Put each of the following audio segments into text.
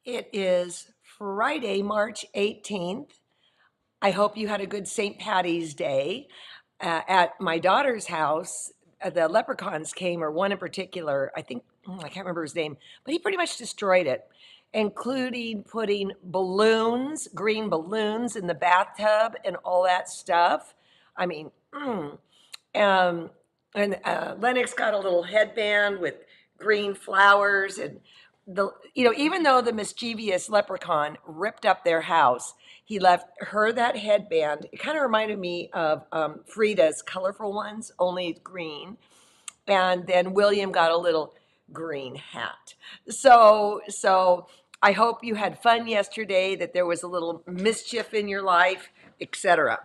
It is Friday, March 18th. I hope you had a good St. Patty's Day. At my daughter's house, the leprechauns came, or one in particular, I think, I can't remember his name, but he pretty much destroyed it, including putting balloons, green balloons in the bathtub and all that stuff. I mean, um, and Lennox got a little headband with green flowers and even though the mischievous leprechaun ripped up their house, he left her that headband. It kind of reminded me of Frida's colorful ones, only green. And then William got a little green hat. So I hope you had fun yesterday, that there was a little mischief in your life, etc.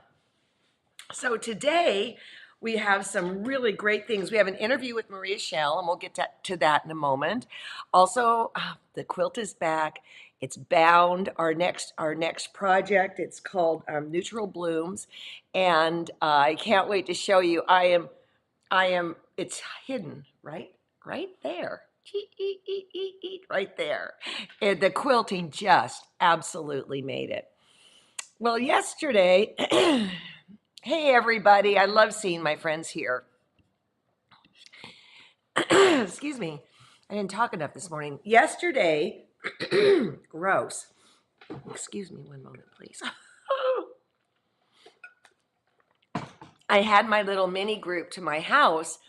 So today we have some really great things. We have an interview with Maria Shell, and we'll get to that in a moment. Also, the quilt is back. It's bound. Our next project. It's called Neutral Blooms, and I can't wait to show you. I am. It's hidden right there. Right there. And the quilting just absolutely made it. Well, yesterday. Hey, everybody. I love seeing my friends here. Excuse me. I didn't talk enough this morning. Yesterday, gross. Excuse me one moment, please. I had my little mini group to my house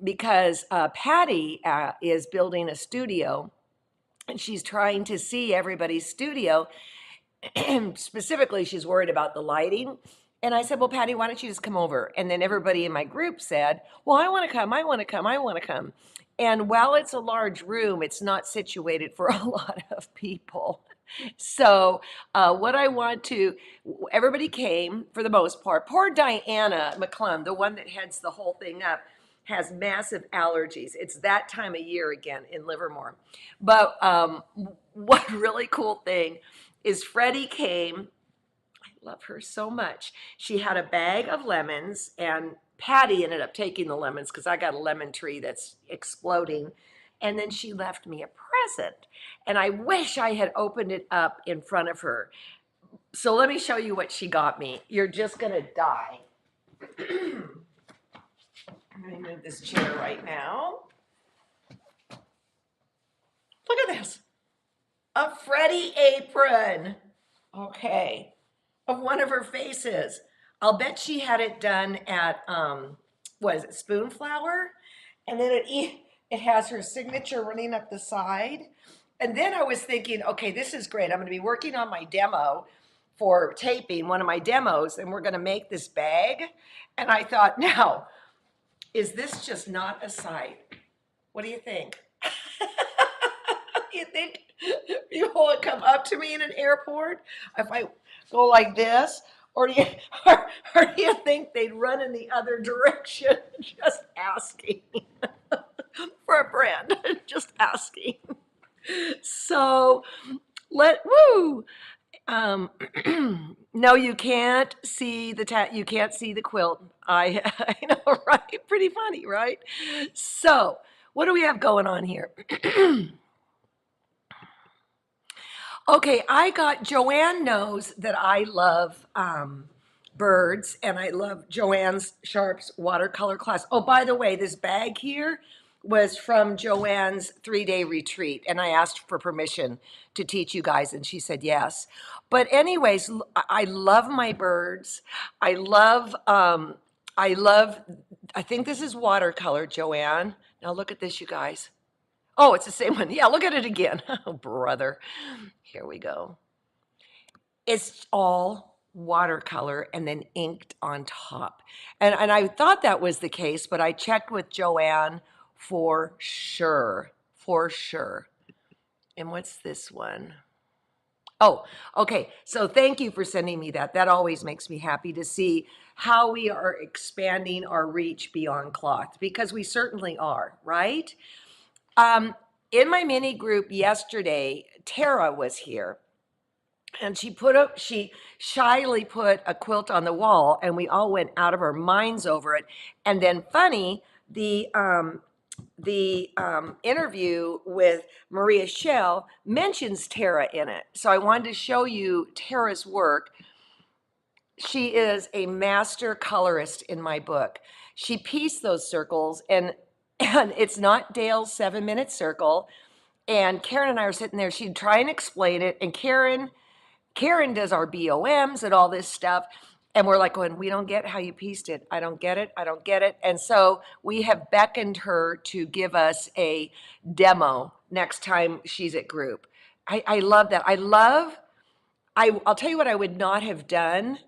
because Patty is building a studio, and she's trying to see everybody's studio. Specifically, she's worried about the lighting. And I said, well, Patty, why don't you just come over? And then everybody in my group said, well, I want to come, I want to come, I want to come. And while it's a large room, it's not situated for a lot of people. So everybody came for the most part. Poor Diana McClung, the one that heads the whole thing up, has massive allergies. It's that time of year again in Livermore. But one really cool thing is Freddie came. I love her so much. She had a bag of lemons, and Patty ended up taking the lemons because I got a lemon tree that's exploding. And then she left me a present. And I wish I had opened it up in front of her. So let me show you what she got me. You're just going to die. Let me move this chair right now. Look at this. A Freddie apron. Okay. Of one of her faces. I'll bet she had it done at, what is it, Spoonflower? And then it has her signature running up the side. And then I was thinking, okay, this is great. I'm going to be working on my demo for taping, one of my demos, and we're going to make this bag. And I thought, now, is this just not a sight? What do you think? You think people would come up to me in an airport if I go like this? Or do you think they'd run in the other direction just asking for a friend? Just asking. So no, you can't see you can't see the quilt. I know, right? Pretty funny, right? So what do we have going on here? Okay, Joanne knows that I love birds, and I love Joanne's Sharp's watercolor class. Oh, by the way, this bag here was from Joanne's 3-day retreat, and I asked for permission to teach you guys, and she said yes. But anyways, I love my birds. I think this is watercolor, Joanne. Now look at this, you guys. Oh, it's the same one. Yeah, look at it again. Oh, brother. Here we go. It's all watercolor and then inked on top. And I thought that was the case, but I checked with Joanne for sure. For sure. And what's this one? Oh, okay. So thank you for sending me that. That always makes me happy to see how we are expanding our reach beyond cloth, because we certainly are, right? In my mini group yesterday, Tara was here, and she shyly put a quilt on the wall, and we all went out of our minds over it. And then funny, the the interview with Maria Schell mentions Tara in it. So I wanted to show you Tara's work. She is a master colorist in my book. She pieced those circles, and it's not Dale's 7-minute circle. And Karen and I are sitting there. She'd try and explain it, and Karen does our BOMs and all this stuff. And we're like going, we don't get how you pieced it. I don't get it. I don't get it. And so we have beckoned her to give us a demo next time she's at group. I love that. I'll tell you what I would not have done.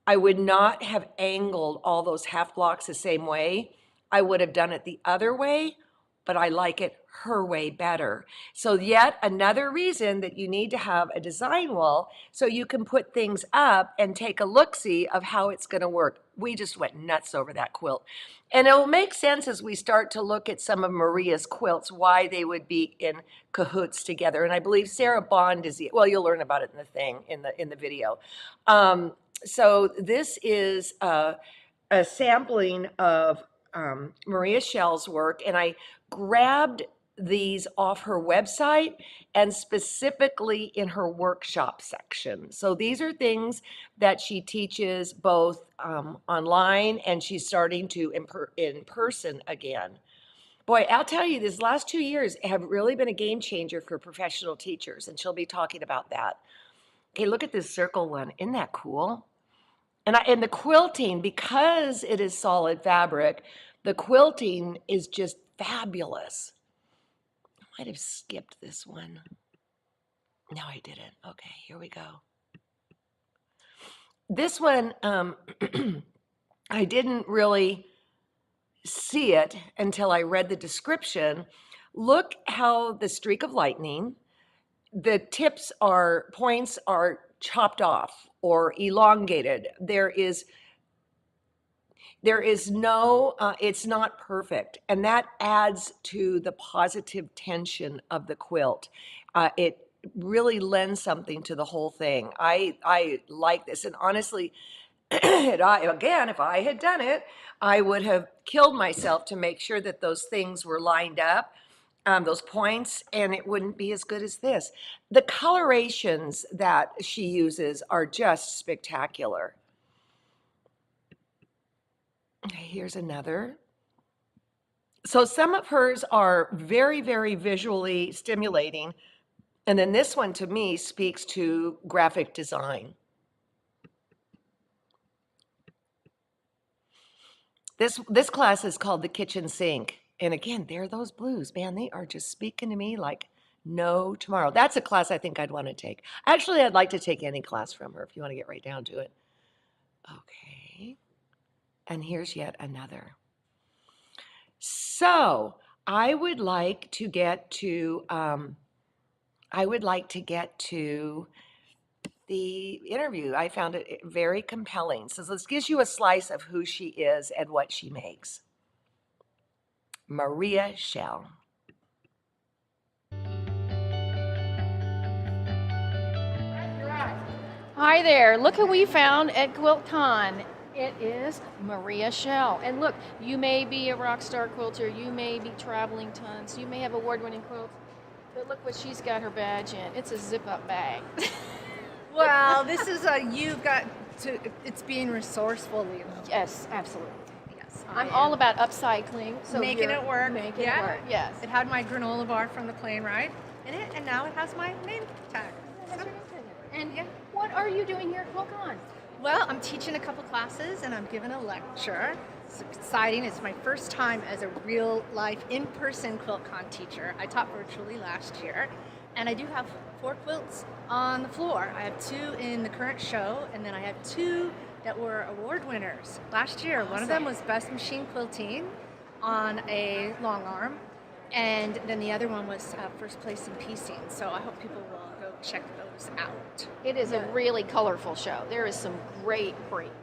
I would not have angled all those half blocks the same way. I would have done it the other way, but I like it her way better. So yet another reason that you need to have a design wall so you can put things up and take a look-see of how it's going to work. We just went nuts over that quilt. And it'll make sense as we start to look at some of Maria's quilts, why they would be in cahoots together. And I believe Sarah Bond is well, you'll learn about it in the thing, in the video. So this is a sampling of Maria Schell's work, and I grabbed these off her website and specifically in her workshop section. So these are things that she teaches both online, and she's starting to in person again. Boy, I'll tell you, these last 2 years have really been a game changer for professional teachers, and she'll be talking about that. Okay, look at this circle one. Isn't that cool? And the quilting, because it is solid fabric, the quilting is just fabulous. I might have skipped this one. No, I didn't. Okay, here we go. This one, I didn't really see it until I read the description. Look how the streak of lightning, the points are chopped off or elongated. There is no, it's not perfect. And that adds to the positive tension of the quilt. It really lends something to the whole thing. I like this. And honestly, again, if I had done it, I would have killed myself to make sure that those things were lined up, those points, and it wouldn't be as good as this. The colorations that she uses are just spectacular. Okay, here's another. So some of hers are very, very visually stimulating. And then this one to me speaks to graphic design. This class is called the kitchen sink. And again, there are those blues, man, they are just speaking to me like no tomorrow. That's a class I think I'd want to take. Actually, I'd like to take any class from her if you want to get right down to it. Okay. And here's yet another. So I would like to get to the interview. I found it very compelling. So this gives you a slice of who she is and what she makes. Maria Schell. Hi there, look who we found at QuiltCon. It is Maria Schell. And look, you may be a rock star quilter, you may be traveling tons, you may have award-winning quilts, but look what she's got her badge in. It's a zip-up bag. Well, this is it's being resourceful, you know. Yes, absolutely. Yes. I'm all about upcycling. So making it work. Making it work, yes. It had my granola bar from the plane ride in it, and now it has my name tag. And what are you doing here at QuiltCon? Well, I'm teaching a couple classes and I'm giving a lecture. It's exciting. It's my first time as a real life in-person QuiltCon teacher. I taught virtually last year, and I do have 4 quilts on the floor. I have 2 in the current show, and then I have 2 that were award winners last year. Awesome. One of them was Best Machine Quilting on a long arm, and then the other one was first place in piecing. So I hope people will go check those out. It is a really colorful show. There is some great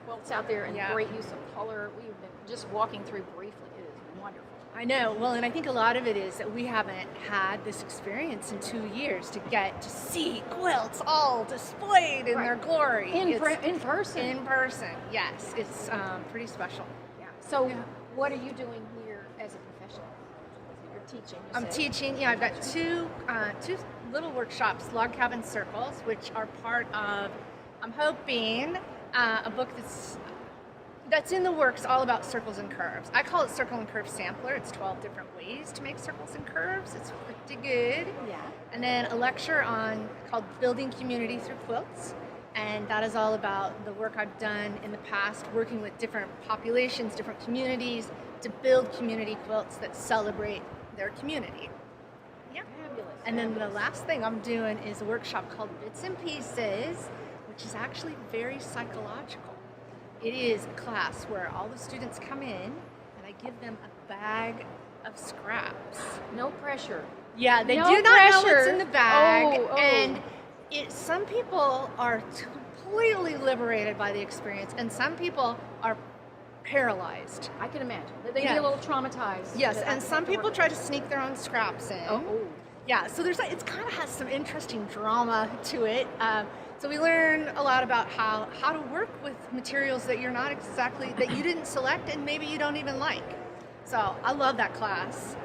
quilts out there and great use of color. We've been just walking through briefly. It is wonderful. I know. Well, and I think a lot of it is that we haven't had this experience in 2 years to get to see quilts all displayed in their glory. In person. In person, yes. It's pretty special. Yeah. So what are you doing here as a professional? teaching. You I'm said. teaching. Yeah, I've got two little workshops, Log Cabin Circles, which are part of, I'm hoping, a book that's in the works, all about circles and curves. I call it Circle and Curve Sampler. It's 12 different ways to make circles and curves. It's pretty good. Yeah. And then a lecture called Building Community Through Quilts. And that is all about the work I've done in the past, working with different populations, different communities, to build community quilts that celebrate their community. Yeah. Fabulous. And then the last thing I'm doing is a workshop called Bits and Pieces, which is actually very psychological. It is a class where all the students come in and I give them a bag of scraps. No pressure. Yeah, they No do not know pressure. what's in the bag. Oh. And some people are completely liberated by the experience, and some people are paralyzed. I can imagine. They Yeah. get a little traumatized. Yes, But and I some have to people work try with to sneak their own scraps in. it. Oh. Yeah, so it kind of has some interesting drama to it. So we learn a lot about how to work with materials that that you didn't select and maybe you don't even like. So I love that class.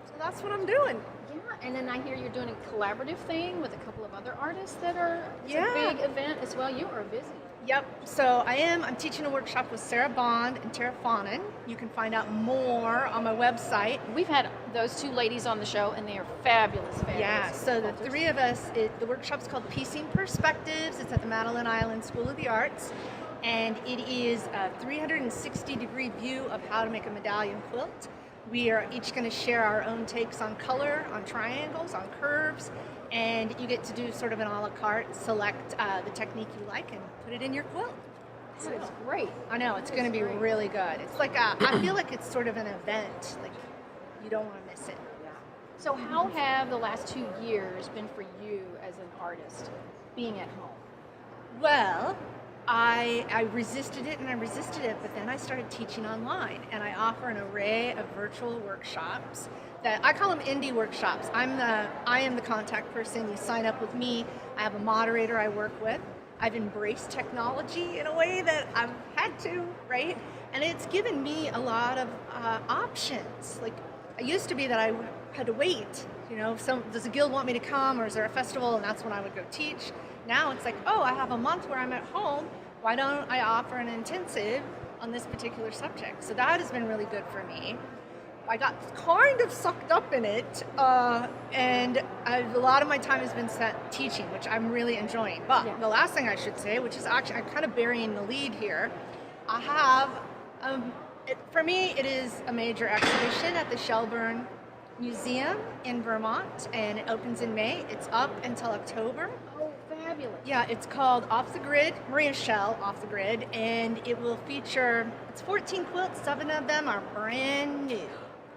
So that's what I'm doing. Yeah, and then I hear you're doing a collaborative thing with a couple of other artists that are it's Yeah. a big event as well. You are busy. Yep. So I'm teaching a workshop with Sarah Bond and Tara Fawnin. You can find out more on my website. We've had those two ladies on the show, and they are fabulous. Yeah, so the quilters. three of us, the workshop's called Piecing Perspectives. It's at the Madeline Island School of the Arts. And it is a 360-degree view of how to make a medallion quilt. We are each going to share our own takes on color, on triangles, on curves, and you get to do sort of an a la carte, select the technique you like and put it in your quilt. That is great. I know, it's going to be great. really good. It's like I feel like it's sort of an event. Like, you don't want to miss it. So how have the last 2 years been for you as an artist, being at home? Well, I resisted it and I resisted it, but then I started teaching online, and I offer an array of virtual workshops that I call them indie workshops. I am the contact person. You sign up with me. I have a moderator I work with. I've embraced technology in a way that I've had to, right? And it's given me a lot of options. Like, it used to be that I had to wait. You know, does a guild want me to come, or is there a festival, and that's when I would go teach. Now it's like, oh, I have a month where I'm at home. Why don't I offer an intensive on this particular subject? So that has been really good for me. I got kind of sucked up in it, and a lot of my time has been spent teaching, which I'm really enjoying. But Yeah. the last thing I should say, which is actually, I'm kind of burying the lead here, I have, for me, it is a major exhibition at the Shelburne Museum in Vermont, and it opens in May. It's up until October. Oh, fabulous. Yeah, it's called Off the Grid, Maria Shell Off the Grid, and it will feature, it's 14 quilts, 7 of them are brand new.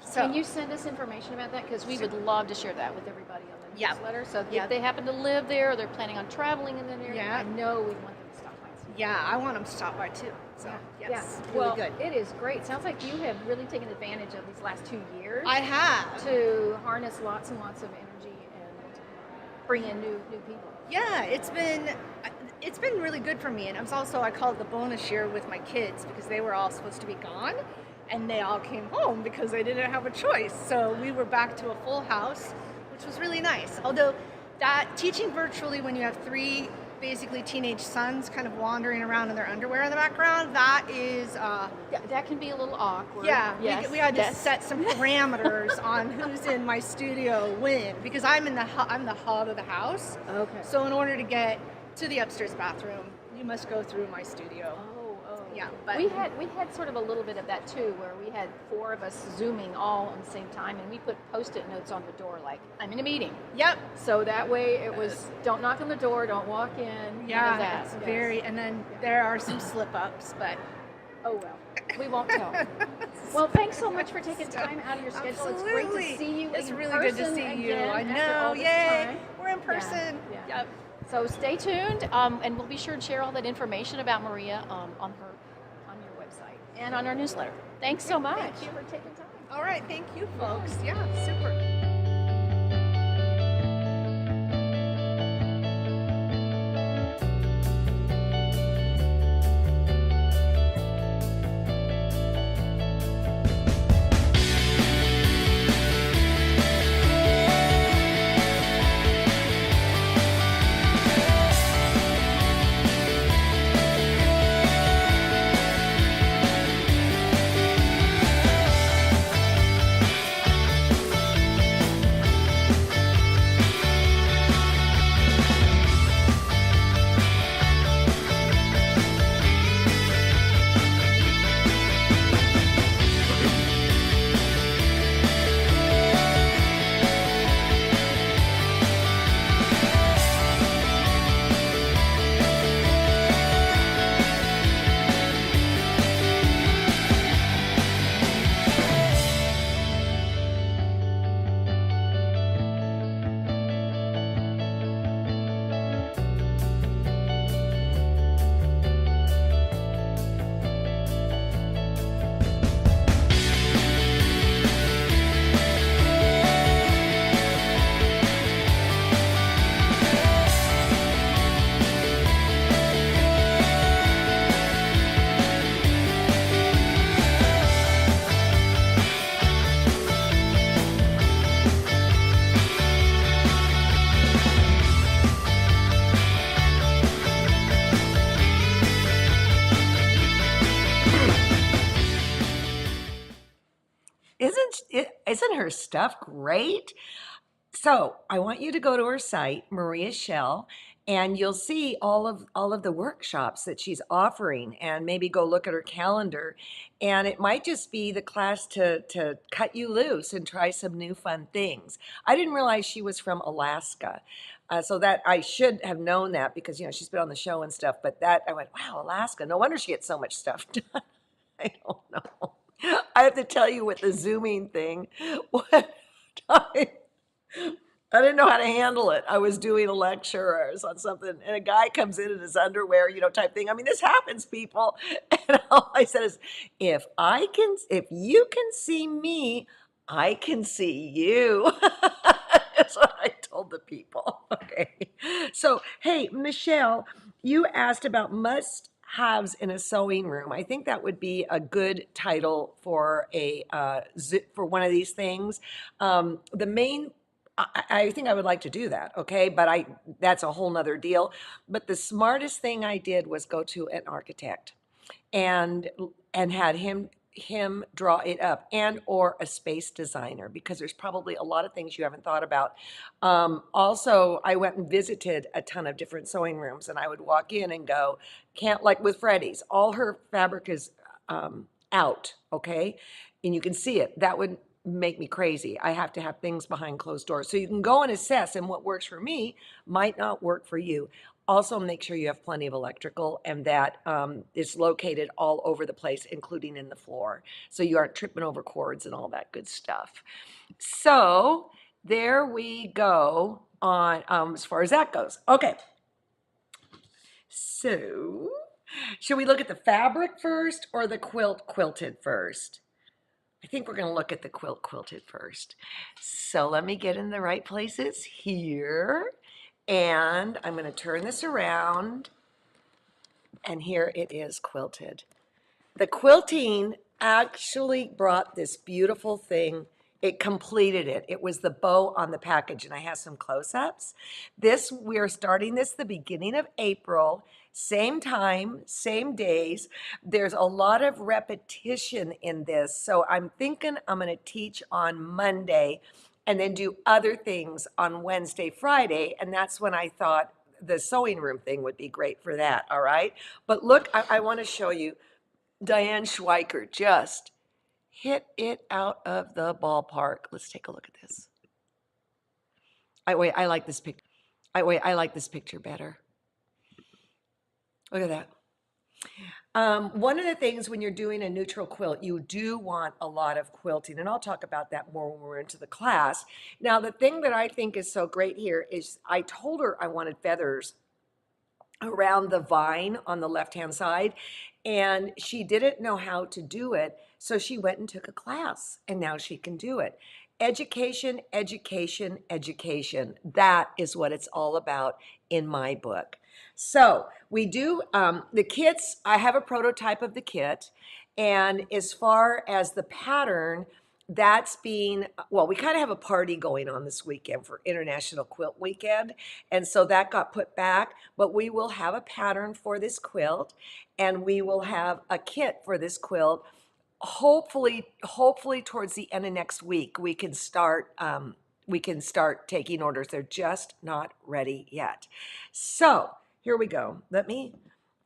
So, Can you send us information about that? Because we would love to share that with everybody on the Yeah. newsletter. So Yeah. if they happen to live there or they're planning on traveling in that area, Yeah. I know we want them to stop by. and see. yeah, I want them to stop by too. So, yes, Yeah. really Well, good. it is great. Sounds like you have really taken advantage of these last 2 years I have. to harness lots and lots of energy and bring in new people. Yeah, it's been really good for me, and it's also, I call it the bonus year with my kids, because they were all supposed to be gone, and they all came home because they didn't have a choice. So we were back to a full house, which was really nice. Although that teaching virtually when you have 3 basically teenage sons kind of wandering around in their underwear in the background, that is Yeah, that can be a little awkward. yeah, Yes. we had to Yes. set some parameters on who's in my studio when, because I'm the hub of the house. Okay. So in order to get to the upstairs bathroom, you must go through my studio. Oh. Yeah, but we had sort of a little bit of that too, where we had 4 of us Zooming all at the same time, and we put Post-it notes on the door like, I'm in a meeting. Yep. So that way it was, don't knock on the door, don't walk in, none of Yeah, that. it's Yes. very, and then there are some slip-ups, but Oh well, we won't tell. Well, thanks so much for taking time out of your schedule. Absolutely. It's great to see you. It's in really good to person see you. again I after know. all this Yay. time. We're in person. Yeah. Yep. So stay tuned, and we'll be sure to share all that information about Maria on your website and on our newsletter. Thanks so much Thank you. for taking time. All right. Thank you, folks. Yeah, super. Isn't her stuff great? So I want you to go to her site, Maria Shell, and you'll see all of the workshops that she's offering, and maybe go look at her calendar. And it might just be the class to cut you loose and try some new fun things. I didn't realize she was from Alaska. So that I should have known that because she's been on the show and stuff. But that I went, wow, Alaska. No wonder she gets so much stuff done. I don't know. I have to tell you with the Zooming thing, what time I didn't know how to handle it. I was doing a lecture on something, and a guy comes in his underwear, type thing. I mean, this happens, people. And all I said is, if you can see me, I can see you. That's what I told the people. Okay. So, hey, Michelle, you asked about must-haves in a sewing room. I think that would be a good title for for one of these things. The main I think I would like to do that, okay? But that's a whole nother deal. But the smartest thing I did was go to an architect and had him draw it up, and or a space designer, because there's probably a lot of things you haven't thought about. Also, I went and visited a ton of different sewing rooms, and I would walk in and go, can't, like with Freddie's, all her fabric is out, okay? And you can see it. That would make me crazy. I have to have things behind closed doors. So you can go and assess, and what works for me might not work for you. Also, make sure you have plenty of electrical, and that it's located all over the place, including in the floor, so you aren't tripping over cords and all that good stuff. So there we go on as far as that goes. Okay. So should we look at the fabric first or the quilt quilted first? I think we're going to look at the quilt quilted first. So let me get in the right places here. And I'm going to turn this around. And here it is quilted. The quilting actually brought this beautiful thing. It completed it. It was the bow on the package, and I have some close-ups. We are starting this the beginning of April, same time, same days. There's a lot of repetition in this, so I'm thinking I'm going to teach on Monday and then do other things on Wednesday, Friday, and that's when I thought the sewing room thing would be great for that, all right? But look, I want to show you. Diane Schweiker just hit it out of the ballpark. Let's take a look at this. I like this picture. I like this picture better. Look at that. One of the things when you're doing a neutral quilt, you do want a lot of quilting, and I'll talk about that more when we're into the class. Now, the thing that I think is so great here is I told her I wanted feathers around the vine on the left-hand side, and she didn't know how to do it, so she went and took a class, and now she can do it. Education, education, education. That is what it's all about in my book. So we do the kits. I have a prototype of the kit, and as far as the pattern, that's being, well, we kind of have a party going on this weekend for International Quilt Weekend, and so that got put back, but we will have a pattern for this quilt, and we will have a kit for this quilt. Hopefully towards the end of next week we can start taking orders. They're just not ready yet. So here we go.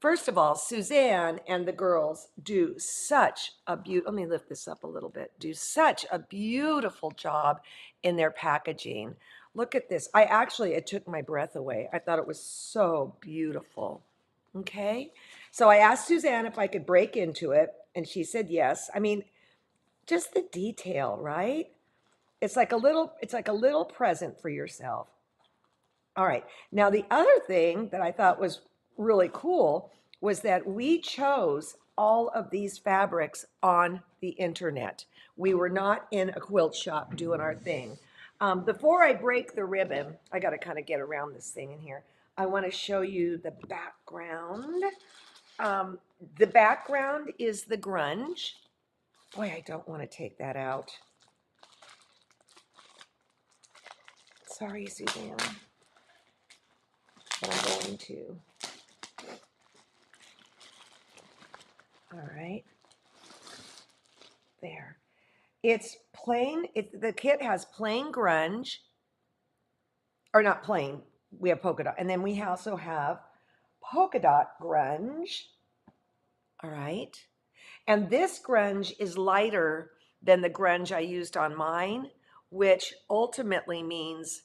First of all, Suzanne and the girls do such a let me lift this up a little bit, do such a beautiful job in their packaging. Look at this. It took my breath away. I thought it was so beautiful. Okay. So I asked Suzanne if I could break into it, and she said yes. I mean, just the detail, right? It's like a little present for yourself. All right. Now, the other thing that I thought was really cool was that we chose all of these fabrics on the internet. We were not in a quilt shop doing our thing. Before I break the ribbon, I got to kind of get around this thing in here. I want to show you the background. The background is the grunge. Boy, I don't want to take that out. Sorry, Suzanne, but I'm going to. All right. There. It's plain, the kit has plain grunge, or not plain, we have polka dot. And then we also have polka dot grunge. All right. And this grunge is lighter than the grunge I used on mine, which ultimately means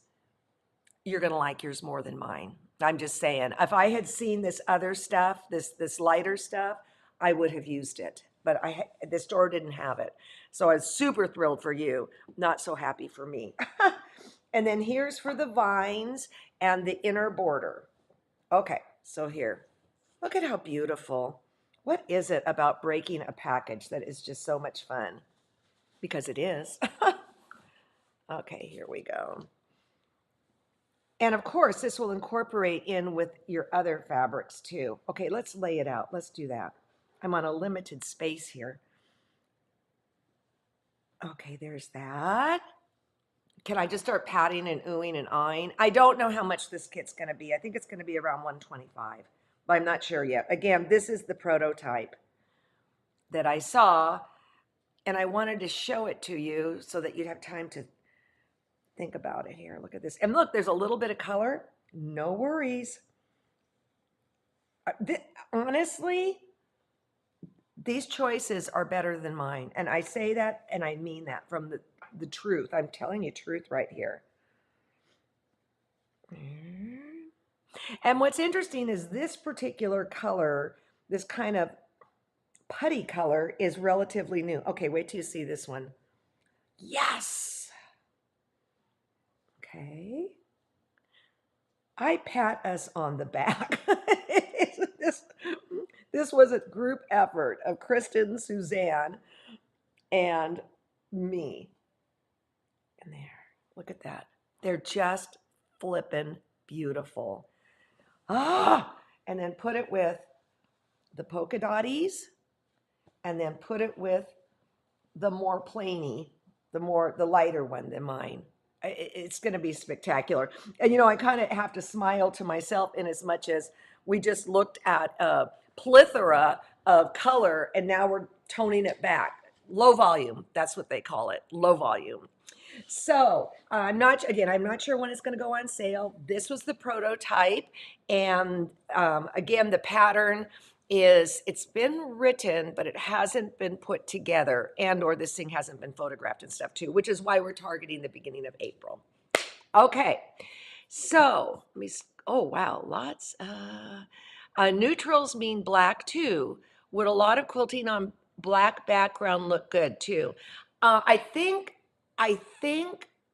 you're going to like yours more than mine. I'm just saying, if I had seen this other stuff, this lighter stuff, I would have used it. But the store didn't have it. So I was super thrilled for you, not so happy for me. And then here's for the vines and the inner border. Okay, so here. Look at how beautiful. What is it about breaking a package that is just so much fun? Because it is. Okay, here we go. And of course, this will incorporate in with your other fabrics too. Okay, let's lay it out. Let's do that. I'm on a limited space here. Okay, there's that. Can I just start patting and oohing and eyeing? I don't know how much this kit's going to be. I think it's going to be around 125, but I'm not sure yet. Again, this is the prototype that I saw, and I wanted to show it to you so that you'd have time to think about it here. Look at this. And look, there's a little bit of color. No worries. Honestly, these choices are better than mine. And I say that, and I mean that from the truth. I'm telling you truth right here. And what's interesting is this particular color, this kind of putty color, is relatively new. Okay, wait till you see this one. Yes. Okay. I pat us on the back. This was a group effort of Kristen, Suzanne, and me. And there, look at that. They're just flippin' beautiful. Ah, and then put it with the polka dotties, and then put it with the more plainy, the lighter one than mine. It's going to be spectacular. And you know, I kind of have to smile to myself in as much as we just looked at a plethora of color, and now we're toning it back. Low volume, that's what they call it, low volume. So I'm not sure when it's going to go on sale. This was the prototype. And again, the pattern it's been written, but it hasn't been put together, and or this thing hasn't been photographed and stuff too, which is why we're targeting the beginning of April. Okay, so let me, oh wow, lots. Neutrals mean black too. Would a lot of quilting on black background look good too? I think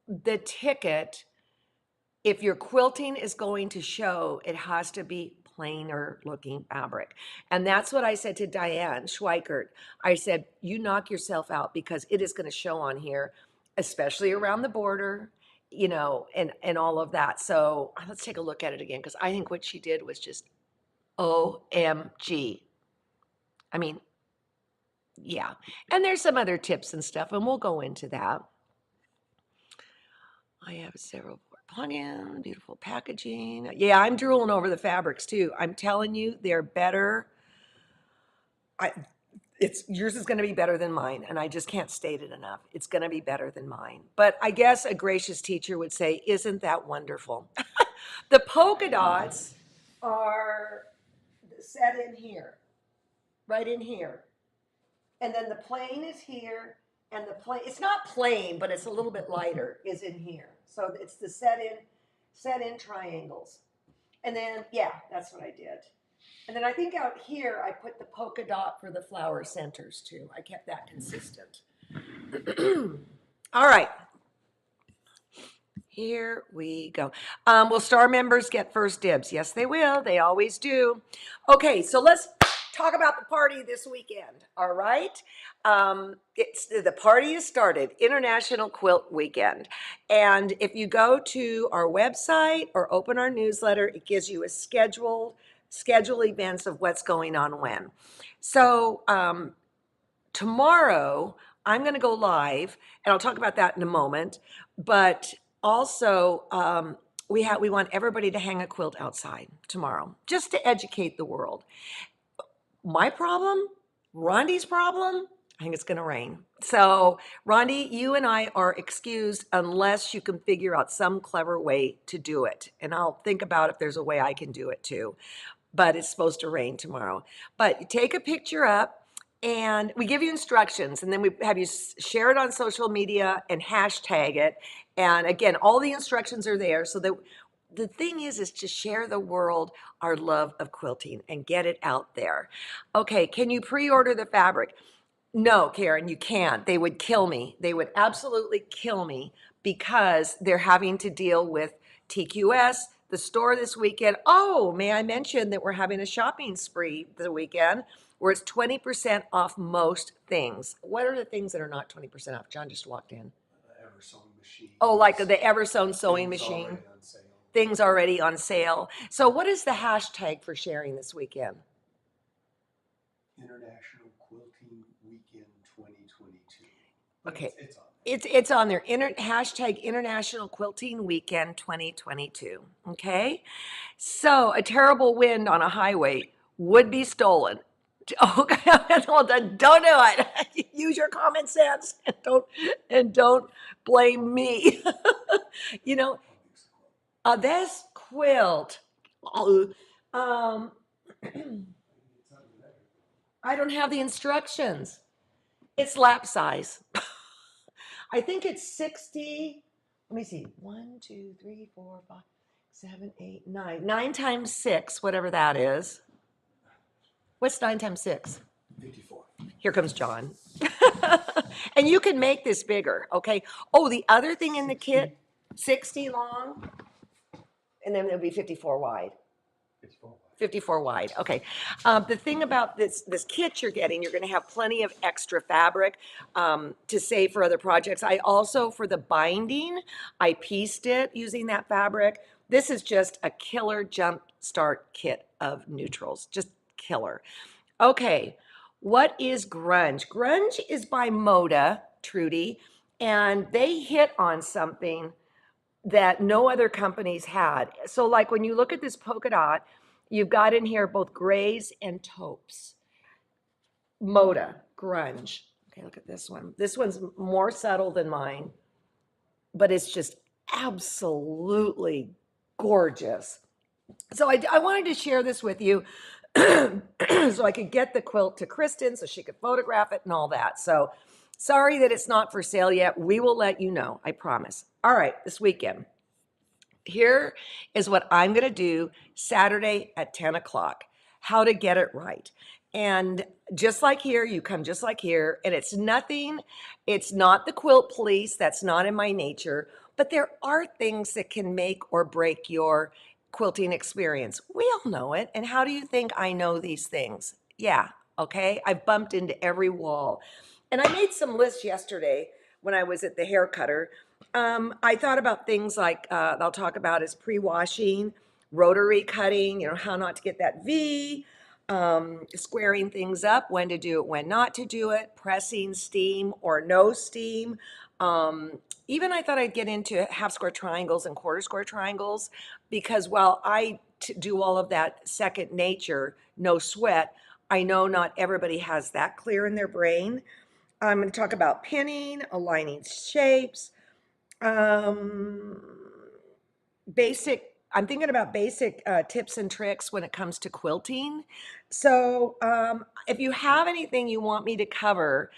the ticket, if your quilting is going to show, it has to be plainer looking fabric. And that's what I said to Diane Schweikert. I said, you knock yourself out, because it is going to show on here, especially around the border, you know, and all of that. So let's take a look at it again, because I think what she did was just OMG. I mean, yeah. And there's some other tips and stuff, and we'll go into that. I have several plug-in, beautiful packaging. Yeah, I'm drooling over the fabrics too. I'm telling you, they're better. Yours is going to be better than mine, and I just can't state it enough. It's going to be better than mine. But I guess a gracious teacher would say, isn't that wonderful? The polka dots are set in here, right in here. And then the plain is here, and the plain, it's not plain, but it's a little bit lighter, is in here. So it's the set in triangles. And then, yeah, that's what I did. And then I think out here, I put the polka dot for the flower centers too. I kept that consistent. All right. Here we go. Will star members get first dibs? Yes, they will. They always do. Okay, so let's talk about the party this weekend. All right. The party has started, International Quilt Weekend. And if you go to our website or open our newsletter, it gives you a schedule events of what's going on when. So tomorrow I'm going to go live, and I'll talk about that in a moment. But also, we want everybody to hang a quilt outside tomorrow, just to educate the world. My problem, Rondi's problem, I think it's going to rain. So, Rondi, you and I are excused unless you can figure out some clever way to do it. And I'll think about if there's a way I can do it too. But it's supposed to rain tomorrow. But you take a picture up and we give you instructions, and then we have you share it on social media and hashtag it. And again, all the instructions are there so that the thing is to share the world our love of quilting and get it out there. Okay, can you pre-order the fabric? No, Karen, you can't. They would kill me. They would absolutely kill me because they're having to deal with TQS, the store this weekend. Oh, may I mention that we're having a shopping spree the weekend where it's 20% off most things. What are the things that are not 20% off? John just walked in. Ever sewing machine. Oh, like the Eversone sewing machine. Things already on sale. So what is the hashtag for sharing this weekend? International Quilting Weekend 2022. Okay. It's on. It's on there. Hashtag International Quilting Weekend 2022. Okay. So a terrible wind on a highway would be stolen. Okay. Well, then don't do it. Use your common sense and don't blame me. You know, this quilt. Um, I don't have the instructions. It's lap size. I think it's 60. Let me see. 1, 2, 3, 4, 5, 7, 8, 9. 9 times 6, whatever that is. What's 9 times 6? 54. Here comes John. And you can make this bigger, okay? Oh, the other thing in the kit, 60 long, and then it'll be 54 wide. 54. 54 wide. Okay. The thing about this kit you're getting, you're going to have plenty of extra fabric to save for other projects. I also, for the binding, I pieced it using that fabric. This is just a killer jump start kit of neutrals. Just killer. Okay. What is grunge? Grunge is by Moda, Trudy, and they hit on something that no other companies had. So like when you look at this polka dot, you've got in here both grays and taupes. Moda, grunge. Okay, look at this one. This one's more subtle than mine, but it's just absolutely gorgeous. So I wanted to share this with you so I could get the quilt to Kristen so she could photograph it and all that. So sorry that it's not for sale yet. We will let you know, I promise. All right, this weekend. Here is what I'm going to do Saturday at 10 o'clock, how to get it right. And just like here, you come just like here, and it's nothing, it's not the quilt police, that's not in my nature, but there are things that can make or break your quilting experience. We all know it. And how do you think I know these things? Yeah, okay. I've bumped into every wall. And I made some lists yesterday when I was at the hair cutter. I thought about things like I'll talk about is pre-washing, rotary cutting, you know, how not to get that V, squaring things up, when to do it, when not to do it, pressing steam or no steam. Even I thought I'd get into half square triangles and quarter square triangles because while I do all of that second nature, no sweat, I know not everybody has that clear in their brain. I'm going to talk about pinning, aligning shapes, I'm thinking about basic tips and tricks when it comes to quilting. So if you have anything you want me to cover,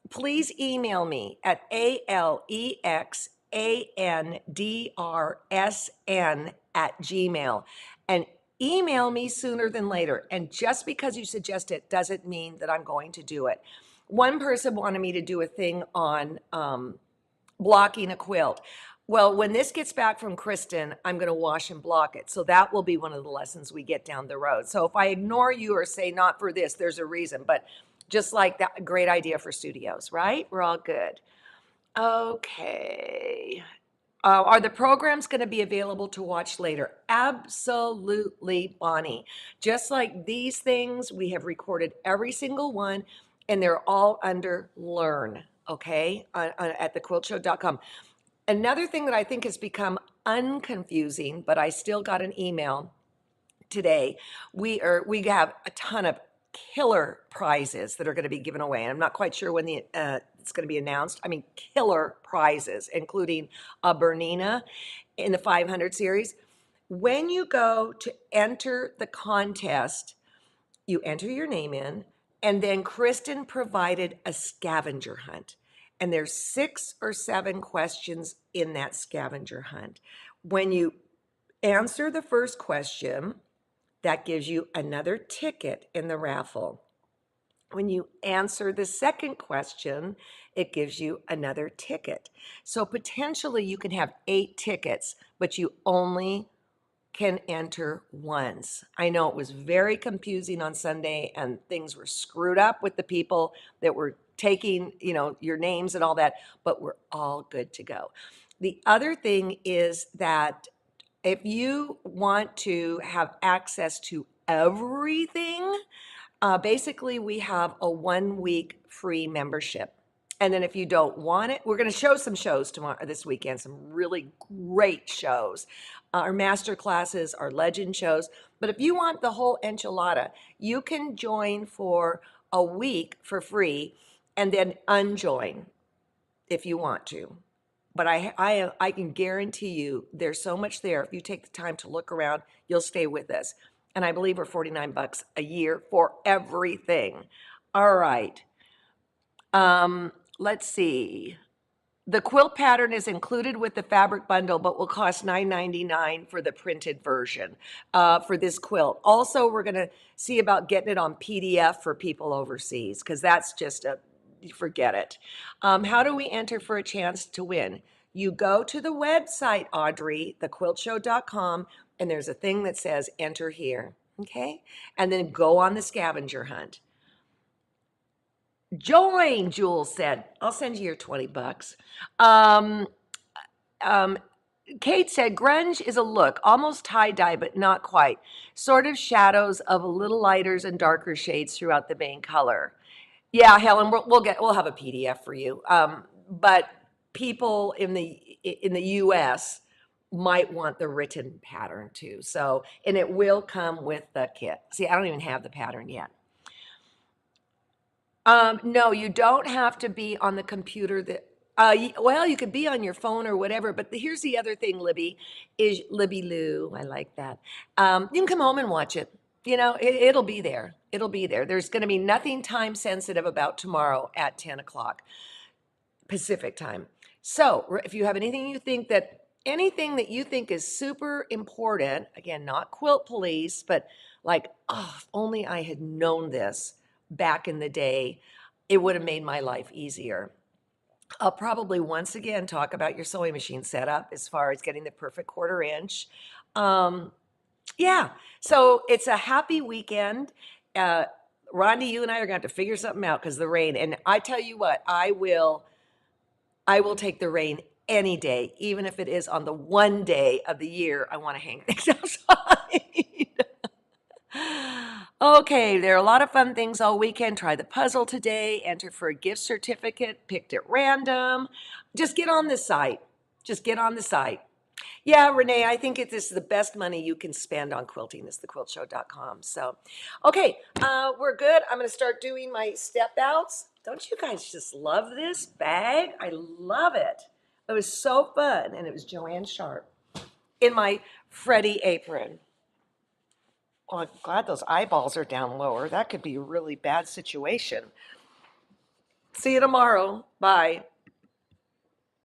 please email me at alexandrsn@gmail and email me sooner than later. And just because you suggest it doesn't mean that I'm going to do it. One person wanted me to do a thing on blocking a quilt. Well, when this gets back from Kristen, I'm going to wash and block it. So that will be one of the lessons we get down the road. So if I ignore you or say not for this, there's a reason. But just like that, great idea for studios, right? We're all good. Okay. Are the programs going to be available to watch later? Absolutely, Bonnie. Just like these things, we have recorded every single one, and they're all under Learn, okay, at thequiltshow.com. Another thing that I think has become unconfusing, but I still got an email today. We have a ton of killer prizes that are going to be given away. And I'm not quite sure when it's going to be announced. I mean, killer prizes, including a Bernina in the 500 series. When you go to enter the contest, you enter your name in, and then Kristen provided a scavenger hunt. And there's 6 or 7 questions in that scavenger hunt. When you answer the first question, that gives you another ticket in the raffle. When you answer the second question, it gives you another ticket. So potentially you can have 8 tickets, but you only can enter once. I know it was very confusing on Sunday and things were screwed up with the people that were taking, your names and all that, but we're all good to go. The other thing is that if you want to have access to everything, basically we have a 1-week free membership. And then if you don't want it, we're going to show some shows this weekend, some really great shows. Our master classes, our legend shows. But if you want the whole enchilada, you can join for a week for free and then unjoin if you want to. But I can guarantee you there's so much there. If you take the time to look around, you'll stay with us. And I believe we're $49 a year for everything. All right. Let's see. The quilt pattern is included with the fabric bundle, but will cost $9.99 for the printed version for this quilt. Also, we're going to see about getting it on PDF for people overseas, because that's just forget it. How do we enter for a chance to win? You go to the website, Audrey, thequiltshow.com, and there's a thing that says enter here, okay? And then go on the scavenger hunt. Join, Jules said. I'll send you your $20. Kate said, grunge is a look, almost tie-dye, but not quite. Sort of shadows of a little lighters and darker shades throughout the main color. Yeah, Helen, we'll have a PDF for you. But people in the U.S. might want the written pattern too. So, and it will come with the kit. See, I don't even have the pattern yet. No, you don't have to be on the computer well, you could be on your phone or whatever, but here's the other thing, Libby Lou, I like that. You can come home and watch it. It'll be there. It'll be there. There's going to be nothing time sensitive about tomorrow at 10 o'clock Pacific time. So if you have anything that you think is super important, again, not quilt police, but like, oh, if only I had known this back in the day, it would have made my life easier. I'll probably once again talk about your sewing machine setup as far as getting the perfect 1/4 inch. Yeah, so it's a happy weekend. Rhonda, you and I are going to have to figure something out because the rain. And I tell you what, I will take the rain any day, even if it is on the one day of the year I want to hang things outside. Okay, there are a lot of fun things all weekend. Try the puzzle today, enter for a gift certificate, picked at random. Just get on the site. Yeah, Renee, I think this is the best money you can spend on quilting is thequiltshow.com. So, okay, we're good. I'm going to start doing my step outs. Don't you guys just love this bag? I love it. It was so fun, and it was Joanne Sharp in my Freddie apron. Oh, I'm glad those eyeballs are down lower. That could be a really bad situation. See you tomorrow. Bye.